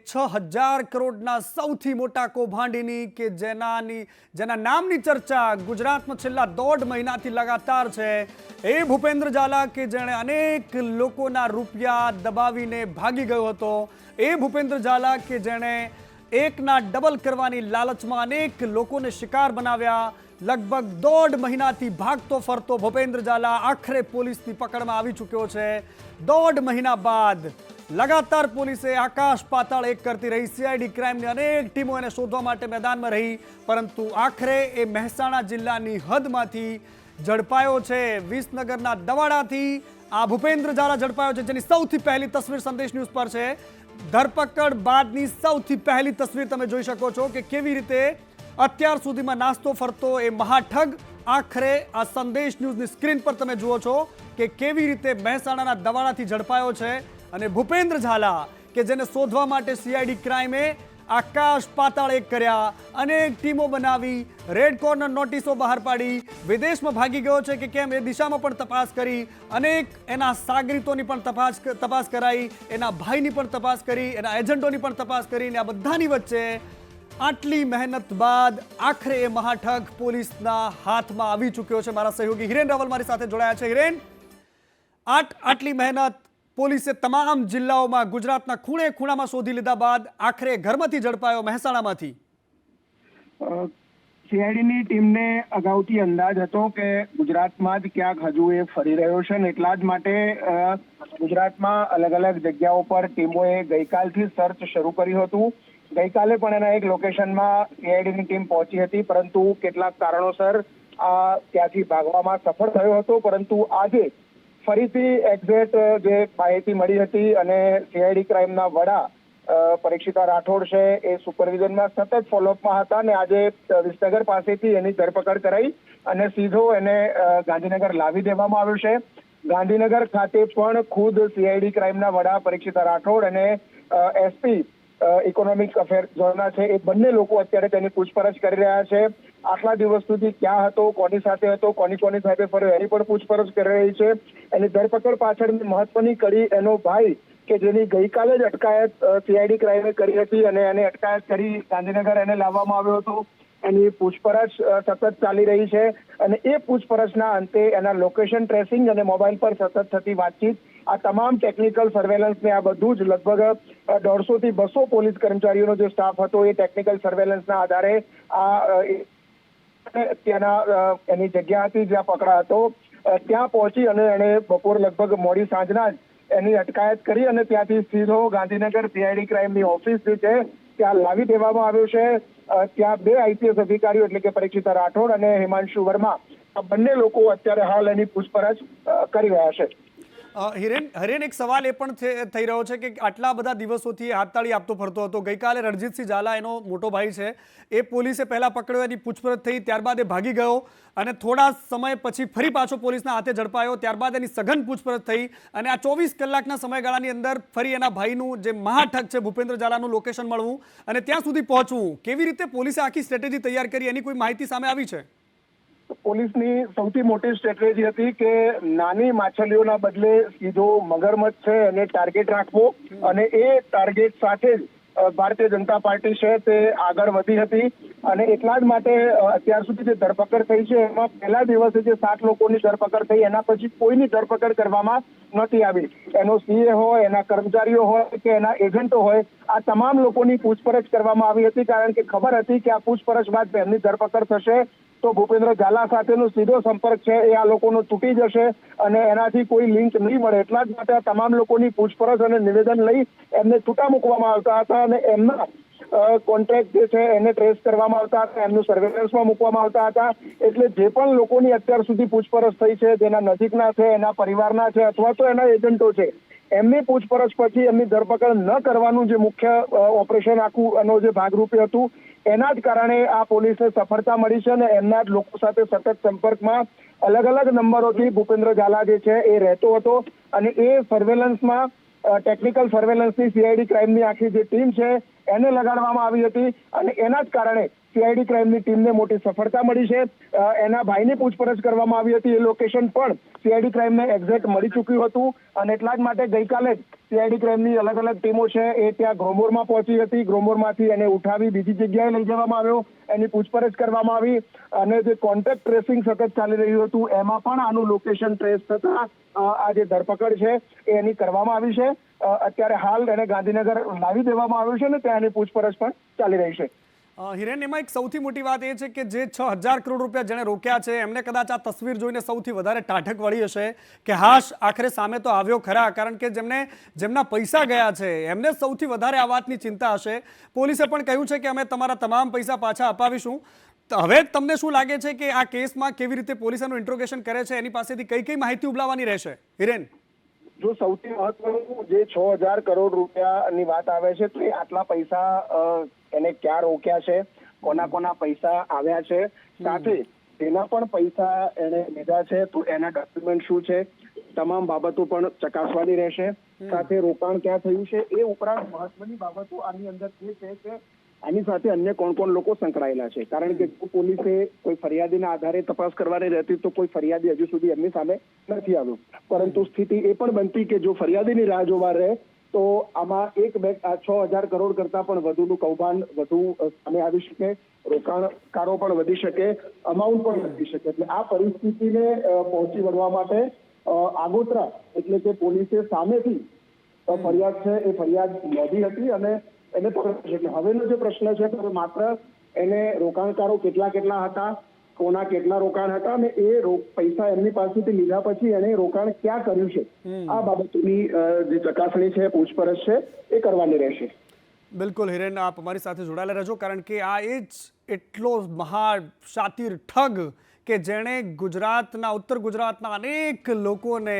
6,000 કરોડના સૌથી મોટા કૌભાંડીની કે જેના નામની ચર્ચા ગુજરાતમાં છેલ્લા 1.5 મહિનાથી લગાતાર છે એ ભૂપેન્દ્ર ઝાલા કે જેણે અનેક લોકોના રૂપિયા દબાવીને ભાગી ગયો હતો। એ ભૂપેન્દ્ર ઝાલા કે જેણે એકના ડબલ કરવાની લાલચમાં અનેક લોકોને શિકાર બનાવ્યા। लगभग 1.5 મહિનાથી ભાગતો ફરતો ભૂપેન્દ્ર ઝાલા આખરે પોલીસની પકડમાં આવી ચૂક્યો છે। 1.5 મહિના બાદ लगातार पुलिसे आकाश पाताल एक करती रही। सीआईडी क्राइम ने अनेक टीमों ने शोधवा माटे मैदान में रही, परंतु आखरे ए મહેસાણા જિલ્લાની હદમાંથી ઝડપાયો છે। વિસનગરના દવાડાથી આ ભૂપેન્દ્ર ઝાલા ઝડપાયો છે, જેની સૌથી પહેલી તસવીર સંદેશ ન્યૂઝ પર છે। ધરપકડ બાદની સૌથી પહેલી તસવીર તમે જોઈ શકો છો કે કેવી રીતે અત્યાર સુધીમાં નાસ્તો ફરતો એ મહાઠગ આખરે આ સંદેશ ન્યૂઝની સ્ક્રીન પર તમે જુઓ છો કે કેવી રીતે મહેસાણાના દવાડાથી ઝડપાયો છે। અને ભૂપેન્દ્ર ઝાલા કે જેને શોધવા માટે સીઆઈડી ક્રાઇમે આકાશ પાતાળ એક કર્યા, અનેક ટીમો બનાવી, રેડ કોર્નર નોટિસો બહાર પાડી, વિદેશમાં ભાગી ગયો છે કે કેમ એ દિશામાં પણ તપાસ કરી, અનેક એના સાગરીતોની પણ તપાસ કરાઈ, એના ભાઈની પણ તપાસ કરી, એના એજન્ટોની પણ તપાસ કરી, અને આ બધાની વચ્ચે આટલી મહેનત બાદ આખરે એ મહાઠગ પોલીસના હાથમાં આવી ચૂક્યો છે। મારા સહયોગી હિરેન રાવલ મારી સાથે જોડાયા છે। હિરેન, આટલી મહેનત પોલીસે તમામ જિલ્લાઓમાં ગુજરાતના ખૂણે ખૂણામાં શોધી લીધા બાદ આખરે ઘરમાંથી ઝડપાયો મહેસાણામાંથી। સીઆઈડીની ટીમને અગાઉથી અંદાજ હતો કે ગુજરાતમાં જ ક્યાંક હજુ એ ફરી રહ્યો છે, ને એટલા જ માટે ગુજરાતમાં અલગ અલગ જગ્યાઓ પર ટીમોએ ગઈકાલથી સર્ચ શરૂ કર્યું હતું। ગઈકાલે પણ એના એક લોકેશનમાં સીઆઈડીની ટીમ પહોંચી હતી, પરંતુ કેટલાક કારણોસર ત્યાંથી ભાગવામાં સફળ થયો હતો। પરંતુ આજે ફરીથી એક્ઝેક્ટ જે માહિતી મળી હતી અને સીઆઈડી ક્રાઇમના વડા પરીક્ષિતા રાઠોડ છે એ સુપરવિઝનમાં સતત ફોલોઅપમાં હતા, અને આજે વિસનગર પાસેથી એની ધરપકડ કરાઈ અને સીધો એને ગાંધીનગર લાવી દેવામાં આવ્યો છે। ગાંધીનગર ખાતે પણ ખુદ સીઆઈડી ક્રાઇમના વડા પરીક્ષિતા રાઠોડ અને એસપી ઇકોનોમિક અફેર ઝોનના છે એ બંને લોકો અત્યારે તેની પૂછપરછ કરી રહ્યા છે। આટલા દિવસ સુધી ક્યાં હતો, કોની સાથે હતો, કોની સાથે ફર્યો, એની પણ પૂછપરછ કરી રહી છે। એની ધરપકડ પાછળની મહત્વની કડી એનો ભાઈ કે જેની ગઈકાલે જ અટકાયત સીઆઈડી ક્રાઇમે કરી હતી અને એને અટકાયત કરી ગાંધીનગર એને લાવવામાં આવ્યો હતો। એની પૂછપરછ સતત ચાલી રહી છે અને એ પૂછપરછના અંતે એના લોકેશન ટ્રેસિંગ અને મોબાઈલ પર સતત થતી વાતચીત, આ તમામ ટેકનિકલ સર્વેલન્સને આ બધું જ લગભગ 150 થી 200 પોલીસ કર્મચારીઓનો જે સ્ટાફ હતો એ ટેકનિકલ સર્વેલન્સના આધારે આ ત્યાંના એની જગ્યા હતી જ્યાં પકડા હતો ત્યાં પહોંચી અને એણે બપોર લગભગ મોડી સાંજના જ એની અટકાયત કરી અને ત્યાંથી सीधो ગાંધીનગર સીઆઈડી ક્રાઇમની ઓફિસ જે છે ત્યાં લાવી દેવામાં આવ્યો છે। ત્યાં 2 આઈપીએસ અધિકારીઓ એટલે કે પરીક્ષિતા રાઠોડ અને હિમાંશુ વર્મા આ બંને લોકો અત્યારે હાલ એની પૂછપરછ કરી રહ્યા છે। હિરેન, એક સવાલ એ પણ થઈ રહ્યો છે કે આટલા બધા દિવસોથી હાથતાળી આપતો ફરતો હતો। ગઈકાલે રણજીતસિંહ ઝાલા એનો મોટો ભાઈ છે એ પોલીસે પહેલા પકડ્યો, એની પૂછપરછ થઈ, ત્યારબાદ એ ભાગી ગયો અને થોડા સમય પછી ફરી પાછો પોલીસના હાથે ઝડપાયો। ત્યારબાદ એની સઘન પૂછપરછ થઈ અને આ 24 કલાકના સમયગાળાની અંદર ફરી એના ભાઈનું જે મહાઠગ છે ભૂપેન્દ્ર ઝાલાનું લોકેશન મળવું અને ત્યાં સુધી પહોંચવું, કેવી રીતે પોલીસે આખી સ્ટ્રેટેજી તૈયાર કરી એની કોઈ માહિતી સામે આવી છે? પોલીસની સૌથી મોટી સ્ટ્રેટેજી હતી કે નાની માછલીઓના બદલે સીધો મગરમચ્છ છે એને ટાર્ગેટ રાખવો, અને એ ટાર્ગેટ સાથે જ ભારતીય જનતા પાર્ટી છે તે આગળ વધી હતી। અને એટલા જ માટે અત્યાર સુધી જે ધરપકડ થઈ છે એમાં પહેલા દિવસે જે 7 લોકોની ધરપકડ થઈ એના પછી કોઈની ધરપકડ કરવામાં નહોતી આવી। એનો સીએ હોય, એના કર્મચારીઓ હોય કે એના એજન્ટો હોય, આ તમામ લોકોની પૂછપરછ કરવામાં આવી હતી, કારણ કે ખબર હતી કે આ પૂછપરછ બાદ એમની ધરપકડ થશે તો ભૂપેન્દ્ર ઝાલા સાથેનો સીધો સંપર્ક છે એ આ લોકોનો તૂટી જશે અને એનાથી કોઈ લિંક નહીં મળે। એટલા જ માટે આ તમામ લોકોની પૂછપરછ અને નિવેદન લઈ એમને છૂટા મૂકવામાં આવતા હતા અને એમના કોન્ટ્રાક્ટ જે છે એને ટ્રેસ કરવામાં આવતા હતા, એમનું સર્વેલન્સમાં મૂકવામાં આવતા હતા। એટલે જે પણ લોકોની અત્યાર સુધી પૂછપરછ થઈ છે, જેના નજીકના છે, એના પરિવારના છે અથવા તો એના એજન્ટો છે, એમની પૂછપરછ પછી એમની ધરપકડ ન કરવાનું જે મુખ્ય ઓપરેશન આખું એનો જે ભાગરૂપે હતું એના જ કારણે આ પોલીસને સફળતા મળી છે અને એમના જ લોકો સાથે સતત સંપર્કમાં અલગ અલગ નંબરોથી ભૂપેન્દ્ર ઝાલા જે છે એ રહેતો હતો અને એ સર્વેલન્સમાં ટેકનિકલ સર્વેલન્સની સીઆઈડી ક્રાઇમની આખી જે ટીમ છે એને લગાડવામાં આવી હતી અને એના જ કારણે સીઆઈડી ક્રાઇમની ટીમને મોટી સફળતા મળી છે. એના ભાઈની પૂછપરછ કરવામાં આવી હતી. એ લોકેશન પણ સીઆઈડી ક્રાઇમને એક્ઝેક્ટ મળી ચૂક્યું હતું અને એટલા જ માટે ગઈકાલે જ સીઆઈડી ક્રાઇમની અલગ અલગ ટીમો છે એ ત્યાં ગ્રોમોરમાં પહોંચી હતી. ગ્રોમોરમાંથી એને ઉઠાવી બીજી જગ્યાએ લઈ જવામાં આવ્યો. એની પૂછપરછ કરવામાં આવી અને જે કોન્ટેક્ટ ટ્રેસિંગ સતત ચાલી રહ્યું હતું એમાં પણ આનું લોકેશન ટ્રેસ થતા આ જે ધરપકડ છે એ એની કરવામાં આવી છે. અત્યારે હાલ એને ગાંધીનગર લાવી દેવામાં આવ્યું છે ને ત્યાં એની પૂછપરછ પણ ચાલી રહી છે. હિરેન, એમાં એક સૌથી મોટી વાત એ છે કે જે 6,000 કરોડ રૂપિયા જેણે રોક્યા છે એમને કદાચ આ તસવીર જોઈને સૌથી વધારે ટાઢક વળી હશે કે હાશ આખરે સામે તો આવ્યો ખરા, કારણ કે જેમના પૈસા ગયા છે એમને સૌથી વધારે આ વાતની ચિંતા હશે. પોલીસે પણ કહ્યું છે કે અમે તમારા તમામ પૈસા પાછા અપાવીશું. તો હવે તમને શું લાગે છે કે આ કેસમાં કેવી રીતે પોલીસ એનું ઇન્ટ્રોગેશન કરે છે, એની પાસેથી કઈ કઈ માહિતી ઉભલાવવાની રહેશે? હિરેન, જો સૌથી મહત્વનું જે 6,000 કરોડ રૂપિયાની વાત આવે છે તો એ આટલા પૈસા એને ક્યાં રોક્યા છે, કોના પૈસા આવ્યા છે, સાથે તેના પણ પૈસા એને લીધા છે તો એના ડોક્યુમેન્ટ શું છે, તમામ બાબતો પણ ચકાસવાની રહેશે. સાથે રોકાણ ક્યાં થયું છે એ ઉપરાંત મહત્વની બાબતો આની અંદર એ છે કે આની સાથે અન્ય કોણ લોકો સંકળાયેલા છે. કારણ કે પોલીસે કોઈ ફરિયાદીના આધારે તપાસ કરવાની રહેતી તો કોઈ ફરિયાદી હજુ સુધી એમની સામે નથી આવ્યું, પરંતુ સ્થિતિ એ પણ બનતી કે જો ફરિયાદીની રાહ જોવા રહે તો આમાં 6,000 કરોડ કરતા પણ વધુનું કૌભાંડ વધુ સામે આવી શકે, રોકાણકારો પણ વધી શકે, અમાઉન્ટ પણ વધી શકે. એટલે આ પરિસ્થિતિને પહોંચી વળવા માટે આગોતરા એટલે કે પોલીસે સામેથી ફરિયાદ છે એ ફરિયાદ નોંધી હતી અને એને પકડ્યો છે. એટલે હવેનો જે પ્રશ્ન છે તો માત્ર એને રોકાણકારો કેટલા હતા, કોના કેટલા રોકાણ હતા અને એ પૈસા એમની પાસેથી લીધા પછી એને રોકાણ ક્યાં કર્યું છે આ બાબતોની જે ચકાસણી છે, પૂછપરછ છે એ કરવાની રહેશે. બિલકુલ હિરેન, આપ અમારી સાથે જોડાયેલા રહેજો, કારણ કે આ એ જ એટલો મહાશાતિર ઠગ કે જેણે ઉત્તર ગુજરાતના અનેક લોકોને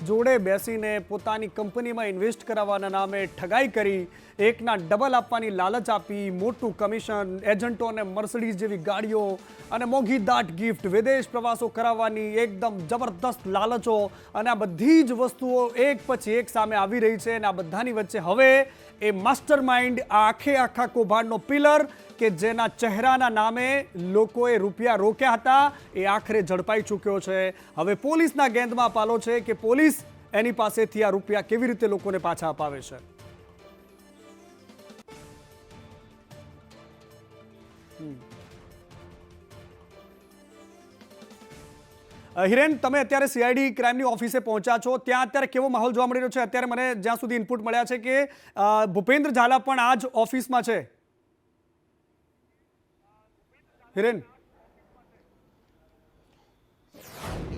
જોડે બેસીને પોતાની કંપનીમાં ઇન્વેસ્ટ કરાવવાના નામે ઠગાઈ કરી, એકના ડબલ આપવાની લાલચ આપી, મોટું કમિશન, એજન્ટોને મર્સિડીઝ જેવી ગાડીઓ અને મોંઘીદાટ ગિફ્ટ, વિદેશ પ્રવાસો કરાવવાની એકદમ જબરદસ્ત લાલચો, અને આ બધી જ વસ્તુઓ એક પછી એક સામે આવી રહી છે. અને આ બધાની વચ્ચે હવે એ માસ્ટર માઇન્ડ, આ આખા કૌભાંડનો પિલર કે જેના ચહેરાના નામે લોકોએ રૂપિયા રોક્યા હતા એ આખરે ઝડપાઈ ચૂક્યો છે. હવે પોલીસના ગેંદમાં પાલો છે કે પોલીસ એની પાસેથી આ રૂપિયા કેવી રીતે લોકોને પાછા અપાવે છે. હિરેન, તમે અત્યારે સીઆઈડી ક્રાઇમની ઓફિસે પહોંચ્યા છો, ત્યાં અત્યારે કેવો માહોલ જોવા મળી રહ્યો છે? અત્યારે મને જ્યાં સુધી ઇનપુટ મળ્યા છે કે ભૂપેન્દ્ર ઝાલા પણ આ જ ઓફિસમાં છે. હિરેન,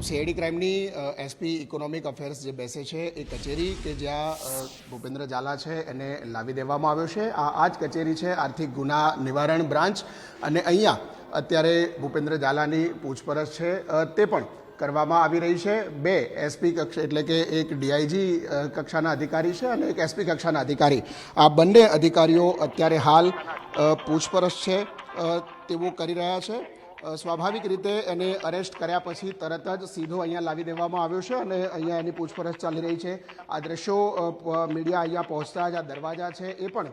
સીઆઈડી ક્રાઇમની એસપી ઇકોનોમિક અફેર્સ જે બેસે છે એ કચેરી કે જ્યાં ભૂપેન્દ્ર ઝાલા છે એને લાવી દેવામાં આવ્યો છે. આ જ કચેરી છે આર્થિક ગુના નિવારણ બ્રાન્ચ, અને અહીંયા અત્યારે ભૂપેન્દ્ર ઝાલાની પૂછપરછ છે તે પણ કરવામાં આવી રહી છે. 2 એસપી કક્ષા એટલે કે એક ડીઆઈજી કક્ષાના અધિકારી છે અને એક એસપી કક્ષાના અધિકારી, આ બંને અધિકારીઓ અત્યારે હાલ પૂછપરછ છે તેઓ કરી રહ્યા છે. સ્વાભાવિક રીતે એને અરેસ્ટ કર્યા પછી તરત જ સીધો અહીંયા લાવી દેવામાં આવ્યો છે અને અહીંયા એની પૂછપરછ ચાલી રહી છે. આ દ્રશ્યો મીડિયા અહીંયા પહોંચતા જ આ દરવાજા છે એ પણ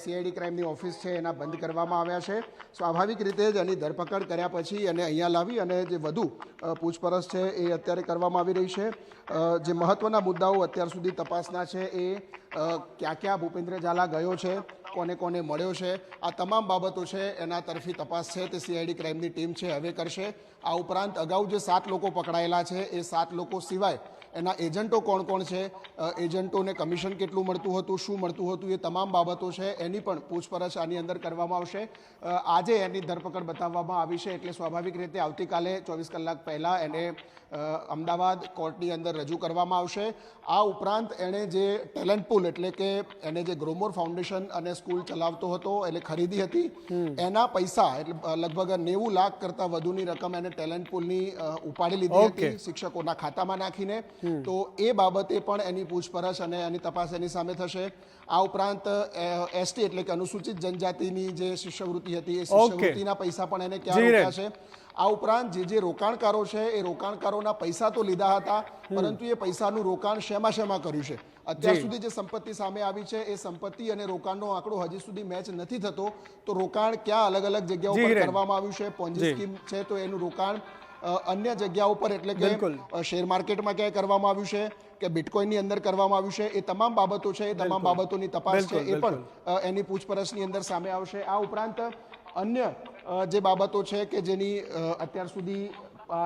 સીઆઈડી ક્રાઇમની ઓફિસ છે એના બંધ કરવામાં આવ્યા છે. સ્વાભાવિક રીતે જ એની ધરપકડ કર્યા પછી એને અહીંયા લાવી અને જે વધુ પૂછપરછ છે એ અત્યારે કરવામાં આવી રહી છે. જે મહત્વના મુદ્દાઓ અત્યાર સુધી તપાસના છે એ ક્યાં ભૂપેન્દ્ર ઝાલા ગયો છે, કોને મળ્યો છે, આ તમામ બાબતો છે એના તરફી તપાસ છે તે સીઆઈડી ક્રાઇમની ટીમ છે હવે કરશે. આ ઉપરાંત અગાઉ જે 7 લોકો પકડાયેલા છે એ 7 લોકો સિવાય એના એજન્ટો કોણ છે, એજન્ટોને કમિશન કેટલું મળતું હતું, શું મળતું હતું, એ તમામ બાબતો છે એની પણ પૂછપરછ આની અંદર કરવામાં આવશે. આજે એની ધરપકડ બતાવવામાં આવી છે એટલે સ્વાભાવિક રીતે આવતીકાલે 24 કલાક પહેલાં એને અમદાવાદ કોર્ટની અંદર રજૂ કરવામાં આવશે. આ ઉપરાંત એણે જે ટેલેન્ટ પુલ એટલે કે એને જે ગ્રોમોર ફાઉન્ડેશન અને સ્કૂલ ચલાવતો હતો એટલે ખરીદી હતી એના પૈસા એટલે લગભગ 90 લાખ કરતાં વધુની રકમ એને ટેલેન્ટ પુલની ઉપાડી લીધી હતી શિક્ષકોના ખાતામાં નાખીને. તો એ બાબતે પણ એની પૂછપરછ અને એની તપાસ એની સામે થશે. આ ઉપરાંત એસટી એટલે કે અનુસૂચિત જનજાતિની જે શિષ્યવૃત્તિ હતી એ શિષ્યવૃત્તિના પૈસા પણ એને ક્યાં રોક્યા છે. આ ઉપરાંત જે રોકાણકારો છે એ રોકાણકારોના પૈસા તો લીધા હતા પરંતુ એ પૈસાનું રોકાણ શેમાં કર્યું છે અત્યાર જી. સુધી જે સંપત્તિ સામે આવી છે એ સંપત્તિ અને રોકાણનો આંકડો હજી સુધી મેચ નથી થતો. તો રોકાણ ક્યાં અલગ અલગ જગ્યાઓ જી, પર હિરેન. કરવામાં આવ્યું છે, પોન્જી જી. સ્કીમ છે તો એનું રોકાણ અન્ય જગ્યાઓ પર એટલે કે બિલકુલ. શેર માર્કેટમાં ક્યાંય કરવામાં આવ્યું છે કે બિટકોઇનની અંદર કરવામાં આવ્યું છે, એ તમામ બાબતો છે, એ તમામ બિલકુલ. બાબતોની તપાસ છે, બિલકુલ, એ પણ એની પૂછપરછની અંદર સામે આવશે. આ ઉપરાંત અન્ય જે બાબતો છે કે જેની અત્યાર સુધી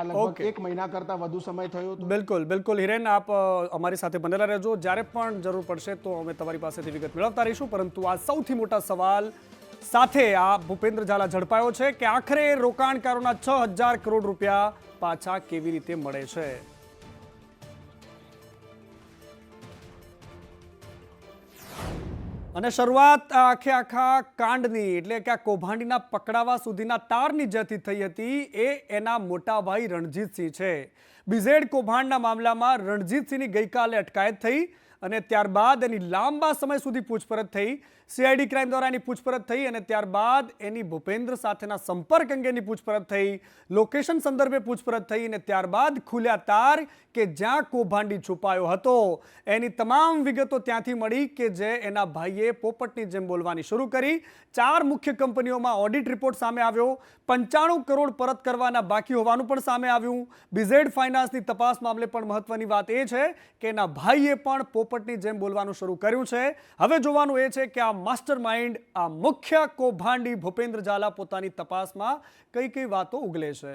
લગભગ ઓકે. 1 મહિના કરતા વધુ સમય થયો હતો. બિલકુલ બિલકુલ હિરેન, આપ અમારી સાથે બનેલા રહેજો. જ્યારે પણ જરૂર પડશે તો અમે તમારી પાસેથી વિગત મેળવતા રહીશું. પરંતુ આ સૌથી મોટા સવાલ સાથે આ ભૂપેન્દ્ર ઝાલા ઝડપાયો છે કે આખરે રોકાણકારોના 6,000 કરોડ રૂપિયા પાછા કેવી રીતે મળે છે. અને શરૂઆત આખા કાંડની એટલે કે આ કૌભાંડીના પકડાવા સુધીના તારની જ્યાંથી થઈ હતી એ એના મોટા ભાઈ રણજીતસિંહ છે. બીઝેડ કૌભાંડના મામલામાં રણજીતસિંહની ગઈકાલે અટકાયત થઈ અને ત્યારબાદ એની લાંબા સમય સુધી પૂછપરછ થઈ. સીઆઈડી ક્રાઇમ દ્વારા એની પૂછપરછ થઈ અને ત્યારબાદ એની ભૂપેન્દ્ર સાથેના સંપર્ક અંગેની પૂછપરછ થઈ, લોકેશન સંદર્ભે પૂછપરછ થઈ અને ત્યારબાદ ખુલ્યા તાર કે જ્યાં કૌભાંડી છુપાયો હતો એની તમામ વિગતો ત્યાંથી મળી કે જે એના ભાઈએ પોપટની જેમ બોલવાની શરૂ કરી. 4 મુખ્ય કંપનીઓમાં ઓડિટ રિપોર્ટ સામે આવ્યો, 95 કરોડ પરત કરવાના બાકી હોવાનું પણ સામે આવ્યું. બીઝેડ ફાઇનાન્સની તપાસ મામલે પણ મહત્વની વાત એ છે કે એના ભાઈએ પણ પોપટની જેમ બોલવાનું શરૂ કર્યું છે. હવે જોવાનું એ છે કે આ માસ્ટર માઇન્ડ, આ મુખ્ય કૌભાંડી ભૂપેન્દ્ર ઝાલા પોતાની તપાસમાં કઈ કઈ વાતો ઉગલે છે.